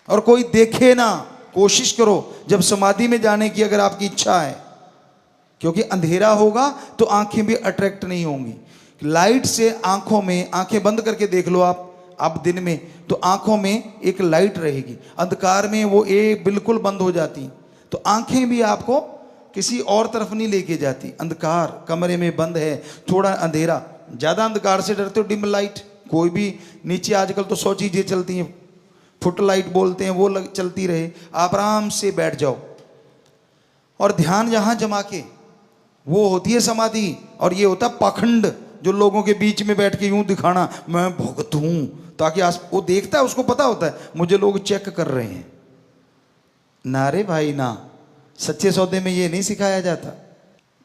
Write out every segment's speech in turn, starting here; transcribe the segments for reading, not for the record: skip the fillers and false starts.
और कोई देखे ना। कोशिश करो जब समाधि में जाने की अगर आपकी इच्छा है, क्योंकि अंधेरा होगा तो आंखें भी अट्रैक्ट नहीं होंगी। लाइट से आंखों में, आंखें बंद करके देख लो आप दिन में, तो आंखों में एक लाइट रहेगी, अंधकार में वो एक बिल्कुल बंद हो जाती, तो आंखें भी आपको किसी और तरफ नहीं लेके जाती। अंधकार, कमरे में बंद है, थोड़ा अंधेरा, ज़्यादा अंधकार से डरते हो, डिम लाइट, कोई भी नीचे आजकल तो 100 चीज़ें चलती हैं, फुट लाइट बोलते हैं, वो चलती रहे, आप आराम से बैठ जाओ और ध्यान यहाँ जमा के, वो होती है समाधि। और ये होता है पाखंड, जो लोगों के बीच में बैठ के यूं दिखाना मैं भक्त हूं, ताकि वो देखता है, उसको पता होता है मुझे लोग चेक कर रहे हैं। ना रे भाई ना, सच्चे सौदे में ये नहीं सिखाया जाता।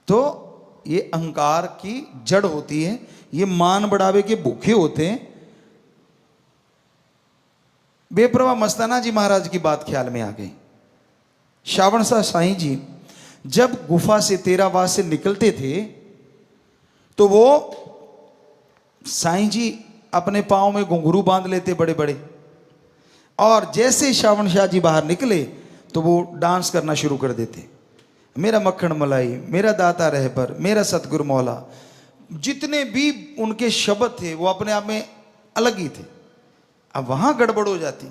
तो ये अहंकार की जड़ होती है, ये मान बढ़ावे के भूखे होते हैं। बेप्रवाह मस्ताना जी महाराज की बात ख्याल में आ गई। श्रावण शाह साईं जी जब गुफा से तेरावास से निकलते थे तो वो साईं जी अपने पांव में घुंघरू बांध लेते बड़े बड़े, और जैसे श्रावण शाह जी बाहर निकले तो वो डांस करना शुरू कर देते, मेरा मक्खन मलाई, मेरा दाता रहबर, मेरा सतगुरु मौला। जितने भी उनके शब्द थे वो अपने आप में अलग ही थे। अब वहां गड़बड़ हो जाती,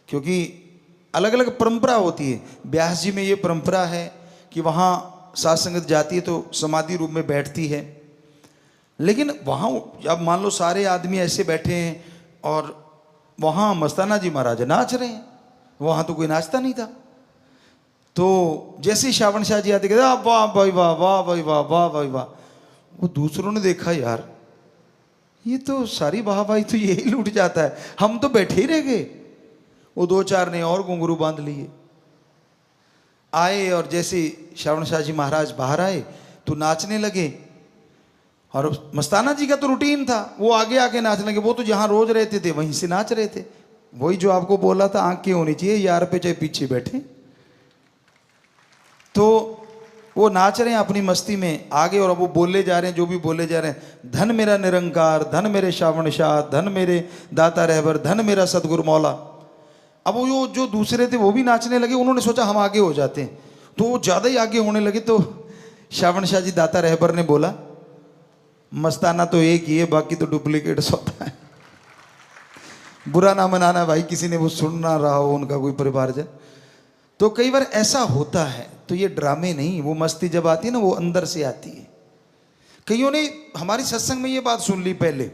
क्योंकि अलग अलग परंपरा होती है। ब्यास जी में ये परंपरा है कि वहां साध संगत जाती है तो समाधि रूप में बैठती है, लेकिन वहां अब मान लो सारे आदमी ऐसे बैठे हैं और वहां मस्ताना जी महाराज नाच रहे हैं, वहां तो कोई नाचता नहीं था। तो जैसे श्रावण शाह जी आते कहते वाह भाई वाह, वाह भाई वाह, वाह भाई वाह, वो दूसरों ने देखा यार ये तो सारी वाह भाई तो यही लूट जाता है, हम तो बैठे ही रह गए। वो 2-4 ने और घुंघरू बांध लिए, आए और जैसे श्रावण शाह जी महाराज बाहर आए तो नाचने लगे। और मस्ताना जी का तो रूटीन था, वो आगे आके नाचने लगे, वो तो जहां रोज रहते थे वहीं से नाच रहे थे। वही जो आपको बोला था, आंखें होनी चाहिए यार पे चाहे पीछे बैठे। तो वो नाच रहे हैं अपनी मस्ती में आगे, और अब वो बोले जा रहे हैं जो भी बोले जा रहे हैं, धन मेरा निरंकार, धन मेरे श्रावण शाह, धन मेरे दाता रहबर, धन मेरा सतगुरु मौला। अब वो जो दूसरे थे वो भी नाचने लगे, उन्होंने सोचा हम आगे हो जाते हैं, तो वो ज़्यादा ही आगे होने लगे। तो श्रावण शाह जी दाता रहबर ने बोला, मस्ताना तो एक ही है, बाकी तो डुप्लीकेट होता है। बुरा ना मनाना भाई, किसी ने वो सुन ना रहा हो उनका कोई परिवारजन। तो कई बार ऐसा होता है, तो ये ड्रामे नहीं, वो मस्ती जब आती है ना वो अंदर से आती है। कईयों ने हमारी सत्संग में ये बात सुन ली, पहले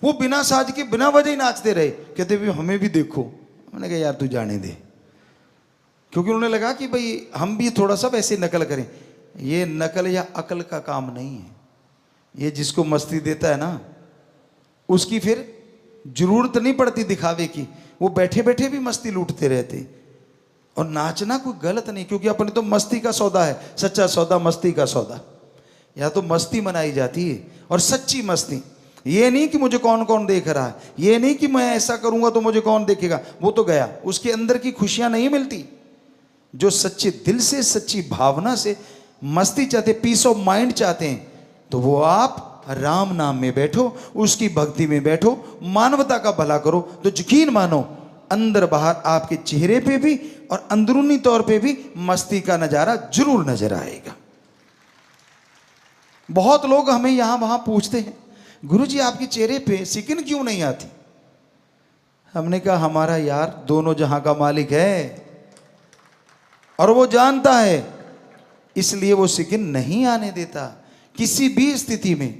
वो बिना साज के बिना वजह ही नाचते रहे, कहते भी हमें भी देखो। मैंने कहा यार तू जाने दे, क्योंकि उन्होंने लगा कि भाई हम भी थोड़ा सा वैसे नकल करें। ये नकल या अकल का काम नहीं है, ये जिसको मस्ती देता है ना उसकी फिर जरूरत नहीं पड़ती दिखावे की, वो बैठे बैठे भी मस्ती लूटते रहते। और नाचना कोई गलत नहीं, क्योंकि अपने तो मस्ती का सौदा है, सच्चा सौदा मस्ती का सौदा। या तो मस्ती मनाई जाती है, और सच्ची मस्ती, ये नहीं कि मुझे कौन कौन देख रहा है, ये नहीं कि मैं ऐसा करूंगा तो मुझे कौन देखेगा, वो तो गया, उसके अंदर की खुशियां नहीं मिलती। जो सच्चे दिल से, सच्ची भावना से मस्ती चाहते, पीस ऑफ माइंड चाहते हैं, तो वो आप राम नाम में बैठो, उसकी भक्ति में बैठो, मानवता का भला करो, तो यकीन मानो अंदर बाहर आपके चेहरे पे भी और अंदरूनी तौर पे भी मस्ती का नजारा जरूर नजर आएगा। बहुत लोग हमें यहां वहां पूछते हैं, गुरुजी आपके चेहरे पे सिकिन क्यों नहीं आती? हमने कहा हमारा यार दोनों जहां का मालिक है और वो जानता है, इसलिए वो सिकिन नहीं आने देता किसी भी स्थिति में,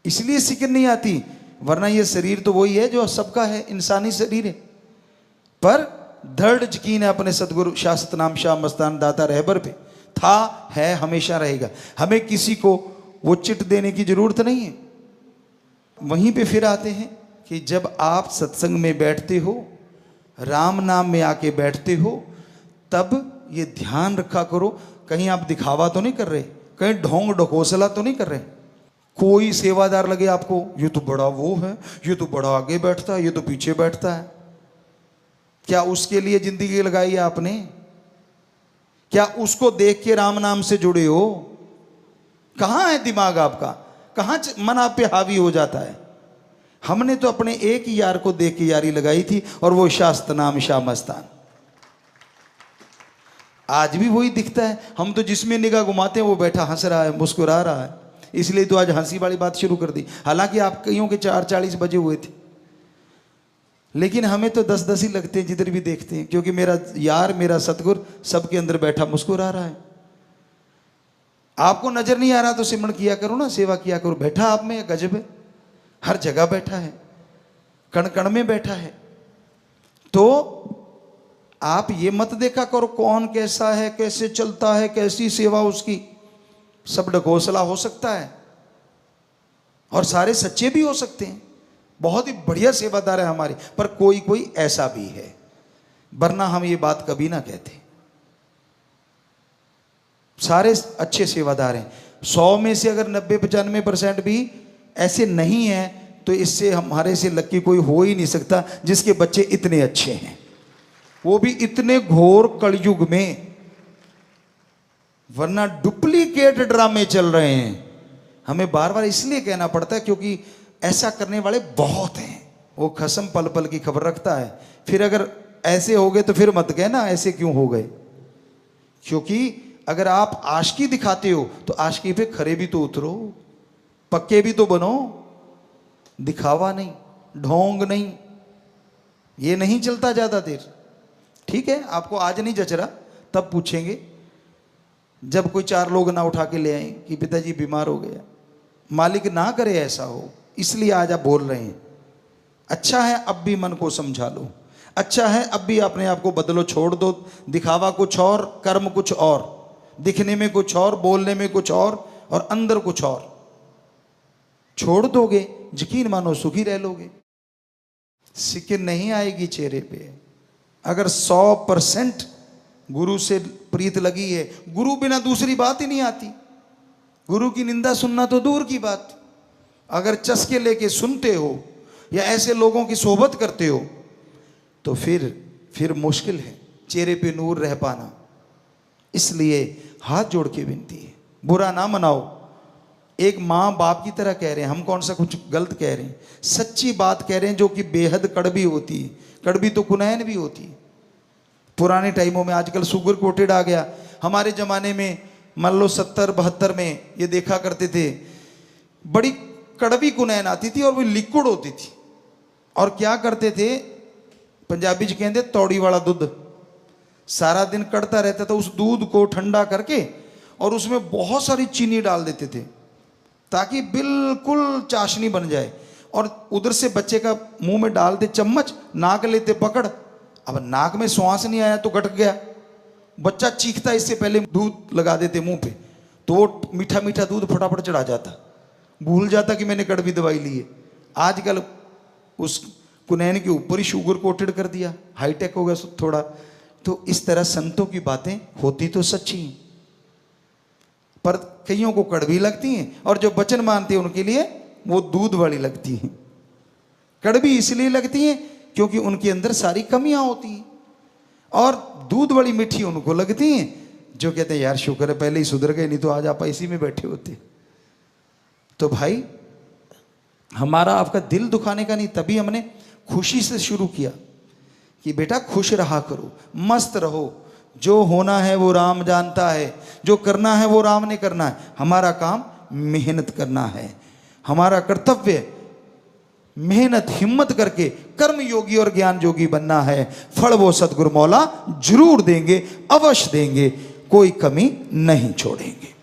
इसलिए सिकिन नहीं आती। वरना ये शरीर तो वही है जो सबका है, इंसानी शरीर है, पर दृढ़ यकीन है अपने सदगुरु शाश्वत नाम शाह मस्तान दाता रहबर पे, था, है, हमेशा रहेगा। हमें किसी को वो चिट देने की जरूरत नहीं है। वहीं पे फिर आते हैं कि जब आप सत्संग में बैठते हो, राम नाम में आके बैठते हो, तब ये ध्यान रखा करो कहीं आप दिखावा तो नहीं कर रहे, कहीं ढोंग ढकोसला तो नहीं कर रहे। कोई सेवादार लगे आपको, ये तो बड़ा वो है, ये तो बड़ा आगे बैठता है, ये तो पीछे बैठता है। क्या उसके लिए जिंदगी लगाई है आपने? क्या उसको देख के राम नाम से जुड़े हो? कहां है दिमाग आपका? कहां मन आप पे हावी हो जाता है? हमने तो अपने एक ही यार को देख के यारी लगाई थी, और वो शास्त नाम शाह मस्तान। आज भी वही दिखता है। हम तो जिसमें निगाह घुमाते हैं वो बैठा हंस रहा है, मुस्कुरा रहा है। इसलिए तो आज हंसी वाली बात शुरू कर दी। हालांकि आप कईयों के 4:40 बजे हुए थे, लेकिन हमें तो 10-10 ही लगते हैं जिधर भी देखते हैं, क्योंकि मेरा यार, मेरा सतगुर सबके अंदर बैठा मुस्कुरा रहा है। आपको नजर नहीं आ रहा तो सिमरण किया करो ना, सेवा किया करो। बैठा आप में गजब है, हर जगह बैठा है, कण कण में बैठा है। तो आप ये मत देखा करो कौन कैसा है, कैसे चलता है, कैसी सेवा उसकी। सब ढकोसला हो सकता है और सारे सच्चे भी हो सकते हैं। बहुत ही बढ़िया सेवादार है हमारी, पर कोई कोई ऐसा भी है, वरना हम ये बात कभी ना कहते। सारे अच्छे सेवादार हैं। 100 में से अगर 90-95% भी ऐसे नहीं है, तो इससे हमारे से लक्की कोई हो ही नहीं सकता जिसके बच्चे इतने अच्छे हैं, वो भी इतने घोर कलयुग में। वरना डुप्लीकेट ड्रामे चल रहे हैं। हमें बार बार इसलिए कहना पड़ता है क्योंकि ऐसा करने वाले बहुत हैं। वो खसम पल पल की खबर रखता है। फिर अगर ऐसे हो गए तो फिर मत कहना ऐसे क्यों हो गए, क्योंकि अगर आप आशिकी दिखाते हो तो आशिकी पे खरे भी तो उतरो, पक्के भी तो बनो। दिखावा नहीं, ढोंग नहीं, ये नहीं चलता ज्यादा देर। ठीक है, आपको आज नहीं जच रहा, तब पूछेंगे जब कोई 4 लोग ना उठा के ले आए कि पिताजी बीमार हो गया। मालिक ना करे ऐसा हो, इसलिए आज आप बोल रहे हैं। अच्छा है अब भी मन को समझा लो, अच्छा है अब भी अपने आप को बदलो, छोड़ दो दिखावा कुछ और, कर्म कुछ और, दिखने में कुछ और, बोलने में कुछ और अंदर कुछ और। छोड़ दोगे, यकीन मानो सुखी रह लोगे। सिक्किन नहीं आएगी चेहरे पे। अगर 100% गुरु से प्रीत लगी है, गुरु बिना दूसरी बात ही नहीं आती। गुरु की निंदा सुनना तो दूर की बात, अगर चस्के लेके सुनते हो या ऐसे लोगों की सोहबत करते हो तो फिर मुश्किल है चेहरे पे नूर रह पाना। इसलिए हाथ जोड़ के विनती है, बुरा ना मनाओ। एक माँ बाप की तरह कह रहे हैं हम, कौन सा कुछ गलत कह रहे हैं, सच्ची बात कह रहे हैं जो कि बेहद कड़वी होती है। कड़वी तो कुनैन भी होती है। पुराने टाइमों में, आजकल सुगर कोटेड आ गया, हमारे ज़माने में मान लो 70-72 में ये देखा करते थे, बड़ी कड़वी कुनैन आती थी और वो लिक्विड होती थी। और क्या करते थे, पंजाबी च कहते तौड़ी वाला दूध, सारा दिन कड़ता रहता था। उस दूध को ठंडा करके और उसमें बहुत सारी चीनी डाल देते थे ताकि बिल्कुल चाशनी बन जाए। और उधर से बच्चे का मुंह में डाल दे चम्मच, नाक लेते पकड़। अब नाक में श्वास नहीं आया तो गटक गया, बच्चा चीखता, इससे पहले दूध लगा देते मुंह पे, तो वो मीठा मीठा दूध फटाफट चढ़ा जाता, भूल जाता कि मैंने कड़वी दवाई ली है। आजकल उस कुनैन के ऊपर ही शुगर कोटेड कर दिया, हाईटेक हो गया थोड़ा। तो इस तरह संतों की बातें होती तो सच्ची हैं, पर कईयों को कड़वी लगती हैं, और जो वचन मानते हैं उनके लिए वो दूध वाली लगती हैं। कड़वी इसलिए लगती हैं क्योंकि उनके अंदर सारी कमियां होती हैं, और दूध वाली मीठी उनको लगती हैं जो कहते हैं यार शुक्र है पहले ही सुधर गए, नहीं तो आज आप इसी में बैठे होते। तो भाई हमारा आपका दिल दुखाने का नहीं, तभी हमने खुशी से शुरू किया कि बेटा खुश रहा करो, मस्त रहो। जो होना है वो राम जानता है, जो करना है वो राम ने करना है। हमारा काम मेहनत करना है, हमारा कर्तव्य मेहनत हिम्मत करके कर्म योगी और ज्ञान योगी बनना है। फल वो सतगुरु मौला जरूर देंगे, अवश्य देंगे, कोई कमी नहीं छोड़ेंगे।